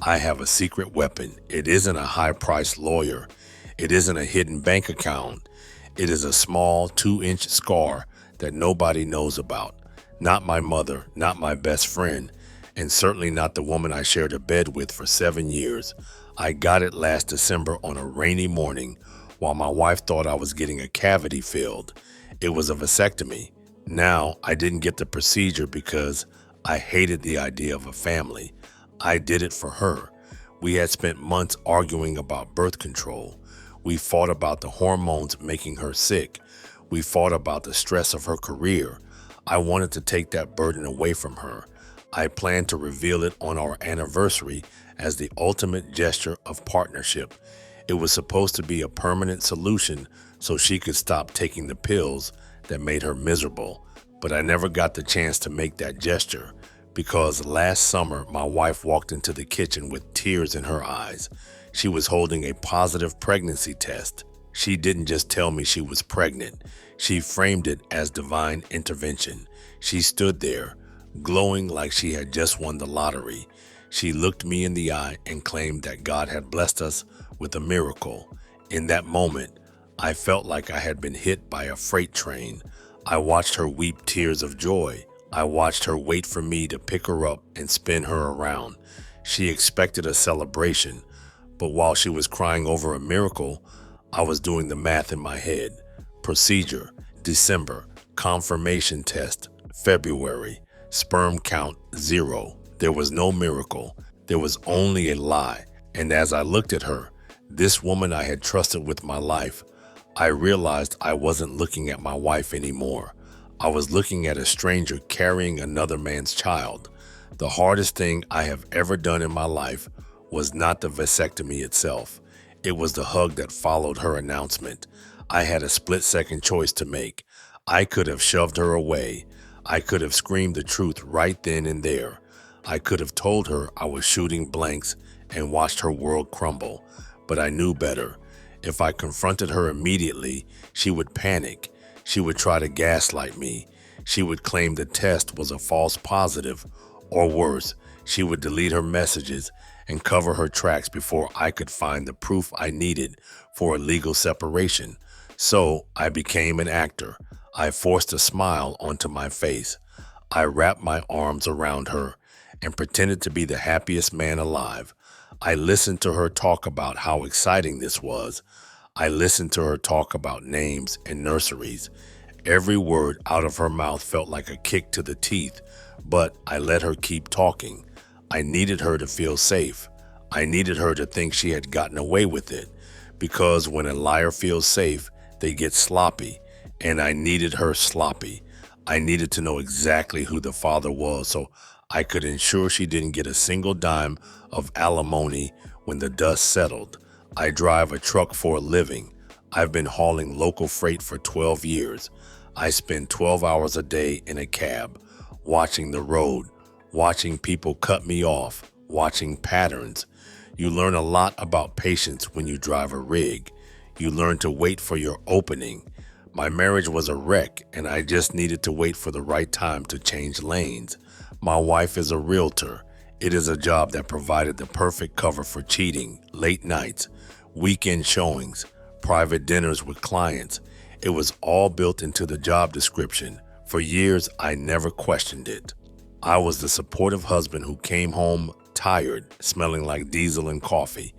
I have a secret weapon. It isn't a high-priced lawyer. It isn't a hidden bank account. It is a small 2-inch scar that nobody knows about. Not my mother, not my best friend, and certainly not the woman I shared a bed with for 7 years. I got it last December on a rainy morning while my wife thought I was getting a cavity filled. It was a vasectomy. Now, I didn't get the procedure because I hated the idea of a family. I did it for her. We had spent months arguing about birth control. We fought about the hormones making her sick. We fought about the stress of her career. I wanted to take that burden away from her. I planned to reveal it on our anniversary as the ultimate gesture of partnership. It was supposed to be a permanent solution so she could stop taking the pills that made her miserable. But I never got the chance to make that gesture because last summer my wife walked into the kitchen with tears in her eyes. She was holding a positive pregnancy test. She didn't just tell me she was pregnant. She framed it as divine intervention. She stood there, glowing like she had just won the lottery. She looked me in the eye and claimed that God had blessed us with a miracle. In that moment, I felt like I had been hit by a freight train. I watched her weep tears of joy. I watched her wait for me to pick her up and spin her around. She expected a celebration, but while she was crying over a miracle, I was doing the math in my head. Procedure, December. Confirmation test, February. Sperm count, 0. There was no miracle. There was only a lie. And as I looked at her, this woman I had trusted with my life, I realized I wasn't looking at my wife anymore. I was looking at a stranger carrying another man's child. The hardest thing I have ever done in my life was not the vasectomy itself. It was the hug that followed her announcement. I had a split-second choice to make. I could have shoved her away. I could have screamed the truth right then and there. I could have told her I was shooting blanks and watched her world crumble. But I knew better. If I confronted her immediately, she would panic. She would try to gaslight me. She would claim the test was a false positive, or worse, she would delete her messages and cover her tracks before I could find the proof I needed for a legal separation. So I became an actor. I forced a smile onto my face. I wrapped my arms around her and pretended to be the happiest man alive. I listened to her talk about how exciting this was. I listened to her talk about names and nurseries. Every word out of her mouth felt like a kick to the teeth, but I let her keep talking. I needed her to feel safe. I needed her to think she had gotten away with it, because when a liar feels safe, they get sloppy, and I needed her sloppy. I needed to know exactly who the father was so I could ensure she didn't get a single dime of alimony when the dust settled. I drive a truck for a living. I've been hauling local freight for 12 years. I spend 12 hours a day in a cab, watching the road, watching people cut me off, watching patterns. You learn a lot about patience when you drive a rig. You learn to wait for your opening. My marriage was a wreck, and I just needed to wait for the right time to change lanes. My wife is a realtor. It is a job that provided the perfect cover for cheating, late nights, weekend showings, private dinners with clients. It was all built into the job description. For years, I never questioned it. I was the supportive husband who came home tired, smelling like diesel and coffee,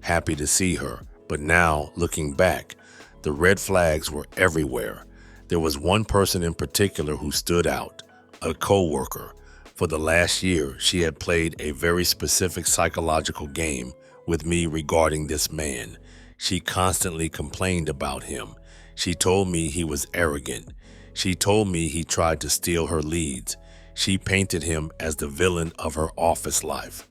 happy to see her. But now, looking back, the red flags were everywhere. There was one person in particular who stood out, a coworker. For the last year, she had played a very specific psychological game with me regarding this man. She constantly complained about him. She told me he was arrogant. She told me he tried to steal her leads. She painted him as the villain of her office life.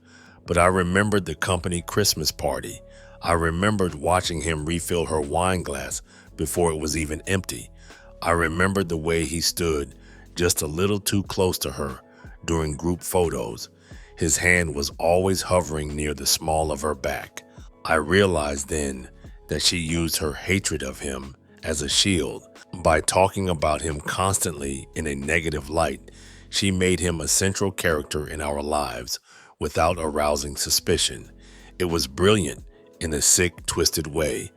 But I remembered the company Christmas party. I remembered watching him refill her wine glass before it was even empty. I remembered the way he stood just a little too close to her during group photos. His hand was always hovering near the small of her back. I realized then that she used her hatred of him as a shield. By talking about him constantly in a negative light, she made him a central character in our lives. without arousing suspicion. It was brilliant in a sick, twisted way.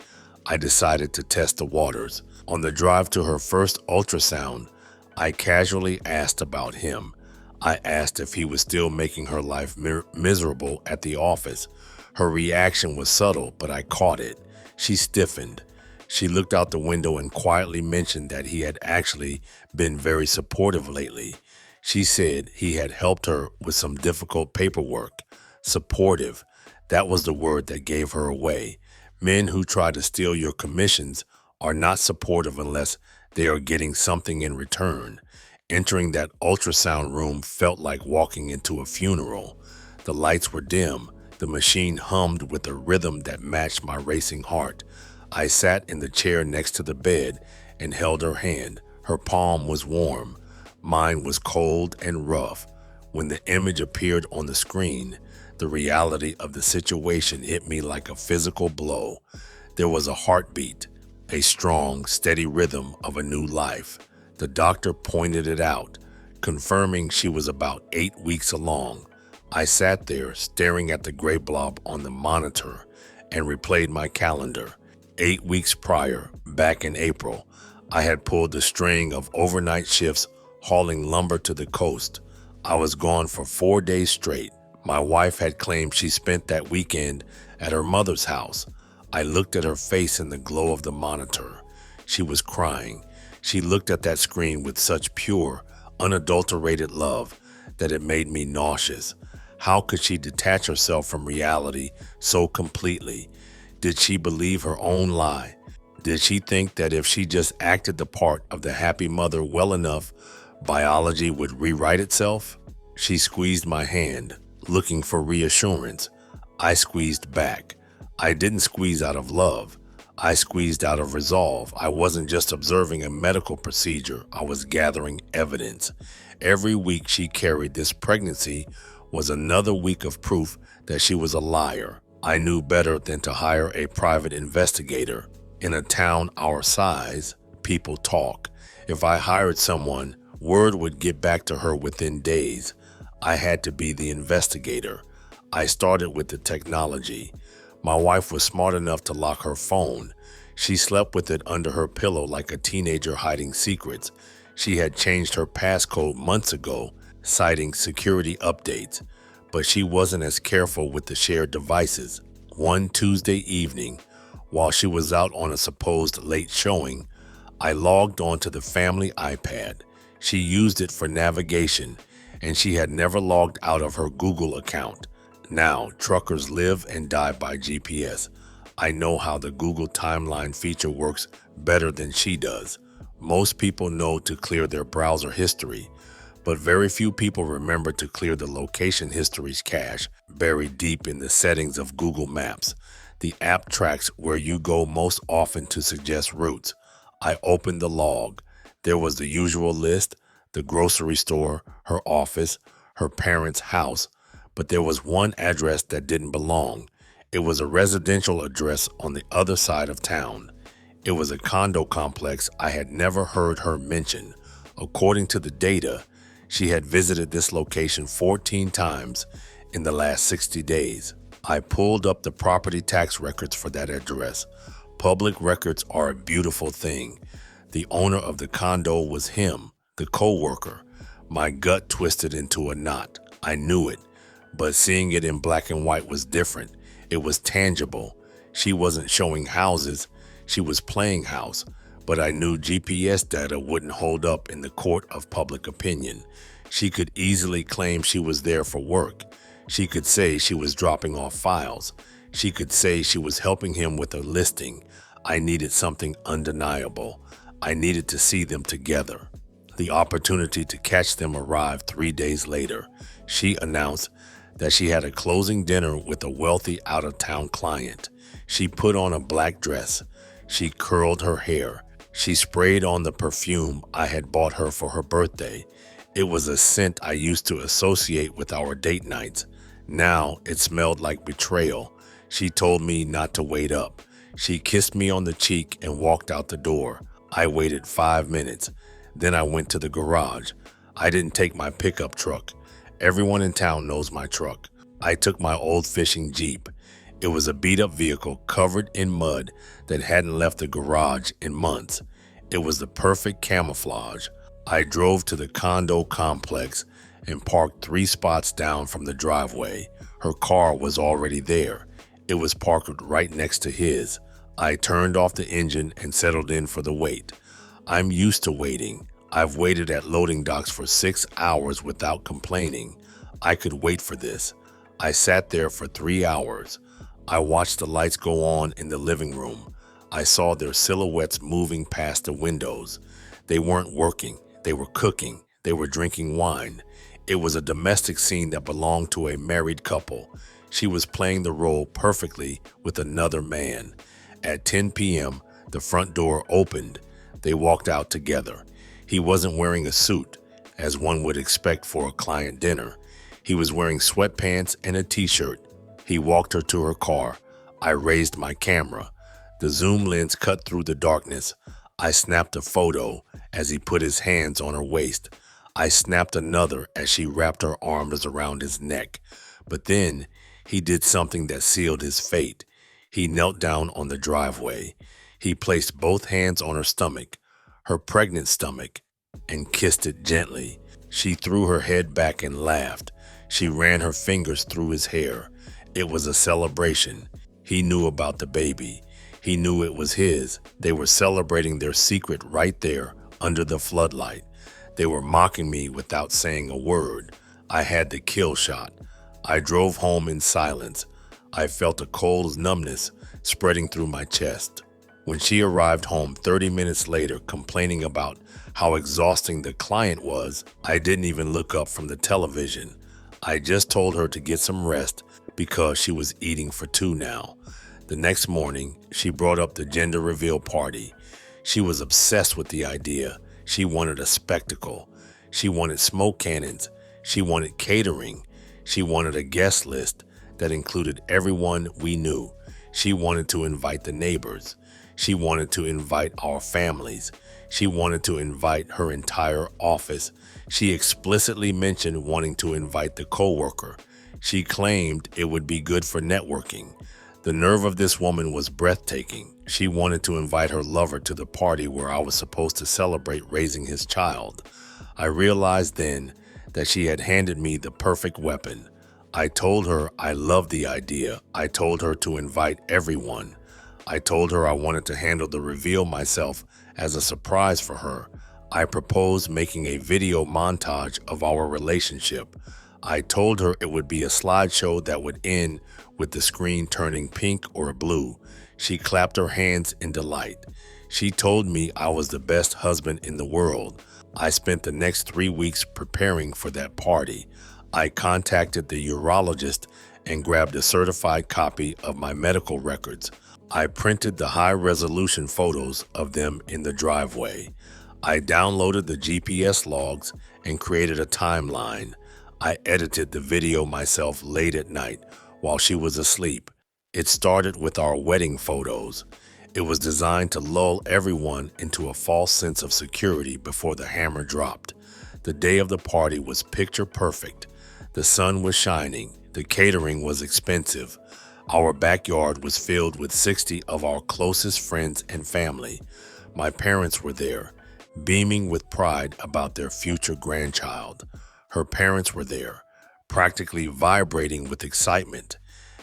I decided to test the waters. On the drive to her first ultrasound, I casually asked about him. I asked if he was still making her life miserable at the office. Her reaction was subtle, but I caught it. She stiffened. She looked out the window and quietly mentioned that he had actually been very supportive lately. She said he had helped her with some difficult paperwork. Supportive. That was the word that gave her away. Men who try to steal your commissions are not supportive unless they are getting something in return. Entering that ultrasound room felt like walking into a funeral. The lights were dim. The machine hummed with a rhythm that matched my racing heart. I sat in the chair next to the bed and held her hand. Her palm was warm. Mine was cold and rough. When the image appeared on the screen, the reality of the situation hit me like a physical blow. There was a heartbeat, a strong, steady rhythm of a new life. The doctor pointed it out, confirming she was about 8 weeks along. I sat there staring at the gray blob on the monitor and replayed my calendar. 8 weeks prior, back in April, I had pulled the string of overnight shifts hauling lumber to the coast. I was gone for 4 days straight. My wife had claimed she spent that weekend at her mother's house. I looked at her face in the glow of the monitor. She was crying. She looked at that screen with such pure, unadulterated love that it made me nauseous. How could she detach herself from reality so completely? Did she believe her own lie? Did she think that if she just acted the part of the happy mother well enough, biology would rewrite itself? She squeezed my hand, looking for reassurance. I squeezed back. I didn't squeeze out of love. I squeezed out of resolve. I wasn't just observing a medical procedure. I was gathering evidence. Every week she carried this pregnancy was another week of proof that she was a liar. I knew better than to hire a private investigator. In a town our size, people talk. If I hired someone, word would get back to her within days. I had to be the investigator. I started with the technology. My wife was smart enough to lock her phone. She slept with it under her pillow like a teenager hiding secrets. She had changed her passcode months ago, citing security updates. But she wasn't as careful with the shared devices. One Tuesday evening, while she was out on a supposed late showing, I logged onto the family iPad. She used it for navigation, and she had never logged out of her Google account. Now, truckers live and die by GPS. I know how the Google Timeline feature works better than she does. Most people know to clear their browser history, but very few people remember to clear the location history's cache buried deep in the settings of Google Maps. The app tracks where you go most often to suggest routes. I opened the log. There was the usual list: the grocery store, her office, her parents' house, but there was one address that didn't belong. It was a residential address on the other side of town. It was a condo complex I had never heard her mention. According to the data, she had visited this location 14 times in the last 60 days. I pulled up the property tax records for that address. Public records are a beautiful thing. The owner of the condo was him, the co-worker. My gut twisted into a knot. I knew it, but seeing it in black and white was different. It was tangible. She wasn't showing houses, she was playing house. But I knew GPS data wouldn't hold up in the court of public opinion. She could easily claim she was there for work. She could say she was dropping off files. She could say she was helping him with a listing. I needed something undeniable. I needed to see them together. The opportunity to catch them arrived 3 days later. She announced that she had a closing dinner with a wealthy out-of-town client. She put on a black dress. She curled her hair. She sprayed on the perfume I had bought her for her birthday. It was a scent I used to associate with our date nights. Now it smelled like betrayal. She told me not to wait up. She kissed me on the cheek and walked out the door. I waited 5 minutes. Then I went to the garage. I didn't take my pickup truck. Everyone in town knows my truck. I took my old fishing Jeep. It was a beat-up vehicle covered in mud that hadn't left the garage in months. It was the perfect camouflage. I drove to the condo complex and parked 3 spots down from the driveway. Her car was already there. It was parked right next to his. I turned off the engine and settled in for the wait. I'm used to waiting. I've waited at loading docks for 6 hours without complaining. I could wait for this. I sat there for 3 hours. I watched the lights go on in the living room. I saw their silhouettes moving past the windows. They weren't working. They were cooking. They were drinking wine. It was a domestic scene that belonged to a married couple. She was playing the role perfectly with another man. At 10 p.m., the front door opened. They walked out together. He wasn't wearing a suit, as one would expect for a client dinner. He was wearing sweatpants and a t-shirt. He walked her to her car. I raised my camera. The zoom lens cut through the darkness. I snapped a photo as he put his hands on her waist. I snapped another as she wrapped her arms around his neck. But then he did something that sealed his fate. He knelt down on the driveway. He placed both hands on her stomach, her pregnant stomach, and kissed it gently. She threw her head back and laughed. She ran her fingers through his hair. It was a celebration. He knew about the baby. He knew it was his. They were celebrating their secret right there under the floodlight. They were mocking me without saying a word. I had the kill shot. I drove home in silence. I felt a cold numbness spreading through my chest. When she arrived home 30 minutes later complaining about how exhausting the client was, I didn't even look up from the television. I just told her to get some rest because she was eating for 2 now. The next morning, she brought up the gender reveal party. She was obsessed with the idea. She wanted a spectacle. She wanted smoke cannons. She wanted catering. She wanted a guest list that included everyone we knew. She wanted to invite the neighbors. She wanted to invite our families. She wanted to invite her entire office. She explicitly mentioned wanting to invite the coworker. She claimed it would be good for networking. The nerve of this woman was breathtaking. She wanted to invite her lover to the party where I was supposed to celebrate raising his child. I realized then that she had handed me the perfect weapon. I told her I loved the idea. I told her to invite everyone. I told her I wanted to handle the reveal myself as a surprise for her. I proposed making a video montage of our relationship. I told her it would be a slideshow that would end with the screen turning pink or blue. She clapped her hands in delight. She told me I was the best husband in the world. I spent the next 3 weeks preparing for that party. I contacted the urologist and grabbed a certified copy of my medical records. I printed the high-resolution photos of them in the driveway. I downloaded the GPS logs and created a timeline. I edited the video myself late at night while she was asleep. It started with our wedding photos. It was designed to lull everyone into a false sense of security before the hammer dropped. The day of the party was picture perfect. The sun was shining. The catering was expensive. Our backyard was filled with 60 of our closest friends and family. My parents were there, beaming with pride about their future grandchild. Her parents were there, practically vibrating with excitement,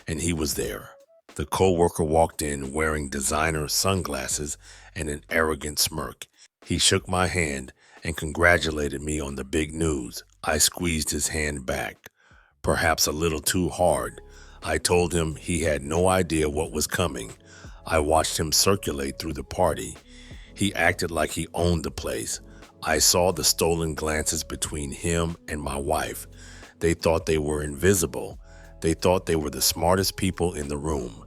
and he was there. The coworker walked in wearing designer sunglasses and an arrogant smirk. He shook my hand and congratulated me on the big news. I squeezed his hand back, perhaps a little too hard. I told him he had no idea what was coming. I watched him circulate through the party. He acted like he owned the place. I saw the stolen glances between him and my wife. They thought they were invisible. They thought they were the smartest people in the room.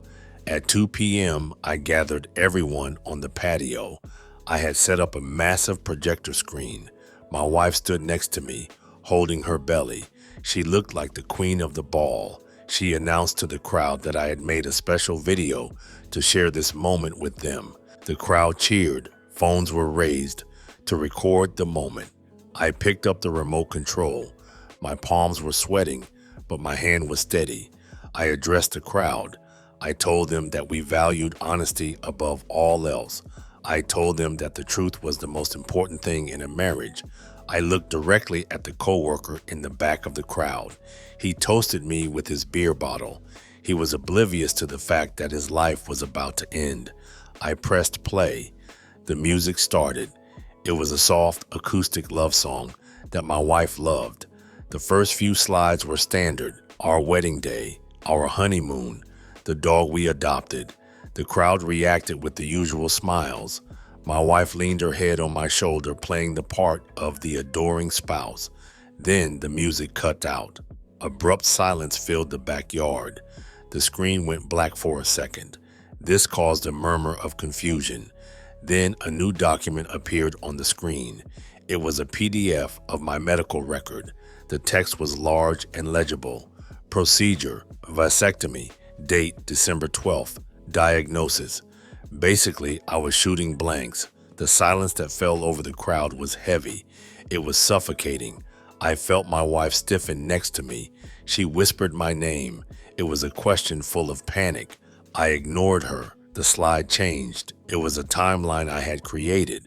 At 2 p.m., I gathered everyone on the patio. I had set up a massive projector screen. My wife stood next to me, holding her belly. She looked like the queen of the ball. She announced to the crowd that I had made a special video to share this moment with them. The crowd cheered. Phones were raised to record the moment. I picked up the remote control. My palms were sweating, but my hand was steady. I addressed the crowd. I told them that we valued honesty above all else. I told them that the truth was the most important thing in a marriage. I looked directly at the coworker in the back of the crowd. He toasted me with his beer bottle. He was oblivious to the fact that his life was about to end. I pressed play. The music started. It was a soft, acoustic love song that my wife loved. The first few slides were standard: our wedding day, our honeymoon, the dog we adopted. The crowd reacted with the usual smiles. My wife leaned her head on my shoulder, playing the part of the adoring spouse. Then the music cut out. Abrupt silence filled the backyard. The screen went black for a second. This caused a murmur of confusion. Then a new document appeared on the screen. It was a PDF of my medical record. The text was large and legible. Procedure: vasectomy. Date: December 12th. Diagnosis: basically, I was shooting blanks. The silence that fell over the crowd was heavy. It was suffocating. I felt my wife stiffen next to me. She whispered my name. It was a question full of panic. I ignored her. The slide changed. It was a timeline I had created.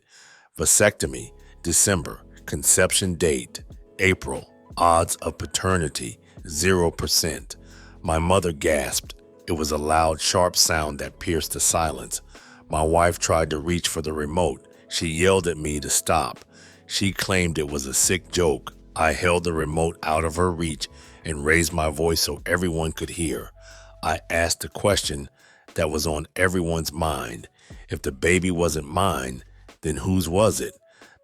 Vasectomy: December. Conception date: April. Odds of paternity: 0%. My mother gasped. It was a loud, sharp sound that pierced the silence. My wife tried to reach for the remote. She yelled at me to stop. She claimed it was a sick joke. I held the remote out of her reach and raised my voice so everyone could hear. I asked a question that was on everyone's mind. If the baby wasn't mine, then whose was it?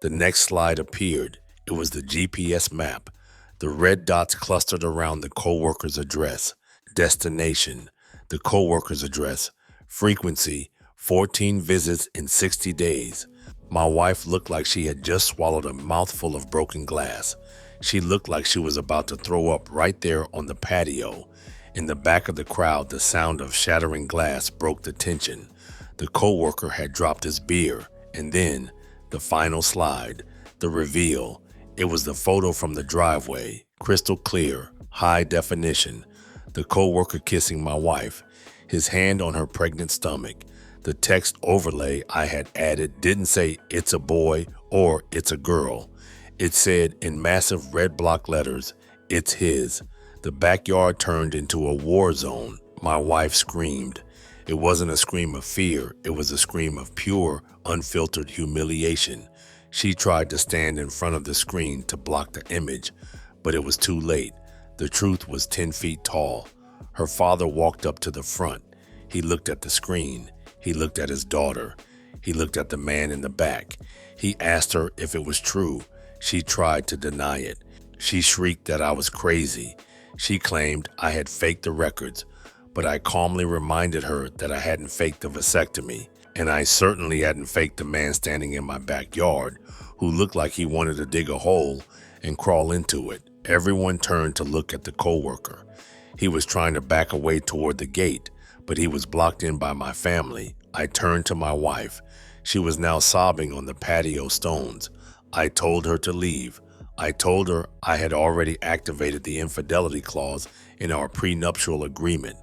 The next slide appeared. It was the GPS map. The red dots clustered around the coworker's address. Destination: the coworker's address. Frequency: 14 visits in 60 days. My wife looked like she had just swallowed a mouthful of broken glass. She looked like she was about to throw up right there on the patio. In the back of the crowd, the sound of shattering glass broke the tension. The coworker had dropped his beer, and then the final slide, the reveal. It was the photo from the driveway, crystal clear, high definition. The coworker kissing my wife, his hand on her pregnant stomach. The text overlay I had added didn't say "it's a boy" or "it's a girl." It said in massive red block letters, "It's his." The backyard turned into a war zone. My wife screamed. It wasn't a scream of fear. It was a scream of pure, unfiltered humiliation. She tried to stand in front of the screen to block the image, but it was too late. The truth was 10 feet tall. Her father walked up to the front. He looked at the screen. He looked at his daughter. He looked at the man in the back. He asked her if it was true. She tried to deny it. She shrieked that I was crazy. She claimed I had faked the records, but I calmly reminded her that I hadn't faked the vasectomy, and I certainly hadn't faked the man standing in my backyard who looked like he wanted to dig a hole and crawl into it. Everyone turned to look at the coworker. He was trying to back away toward the gate, but he was blocked in by my family. I turned to my wife. She was now sobbing on the patio stones. I told her to leave. I told her I had already activated the infidelity clause in our prenuptial agreement.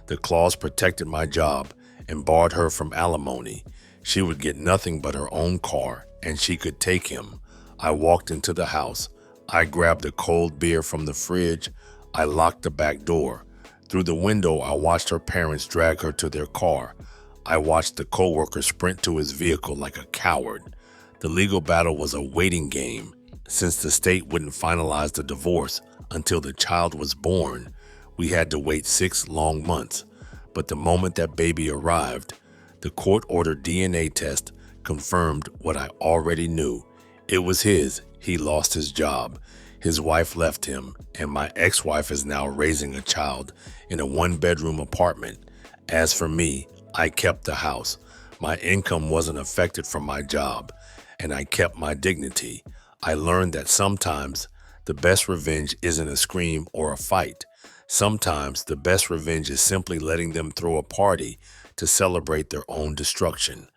The clause protected my job and barred her from alimony. She would get nothing but her own car, and she could take him. I walked into the house. I grabbed a cold beer from the fridge. I locked the back door. Through the window, I watched her parents drag her to their car. I watched the coworker sprint to his vehicle like a coward. The legal battle was a waiting game. Since the state wouldn't finalize the divorce until the child was born, we had to wait 6 long months. But the moment that baby arrived, the court-ordered DNA test confirmed what I already knew. It was his. He lost his job. His wife left him, and my ex-wife is now raising a child in a 1-bedroom apartment. As for me, I kept the house. My income wasn't affected from my job, and I kept my dignity. I learned that sometimes the best revenge isn't a scream or a fight. Sometimes the best revenge is simply letting them throw a party to celebrate their own destruction.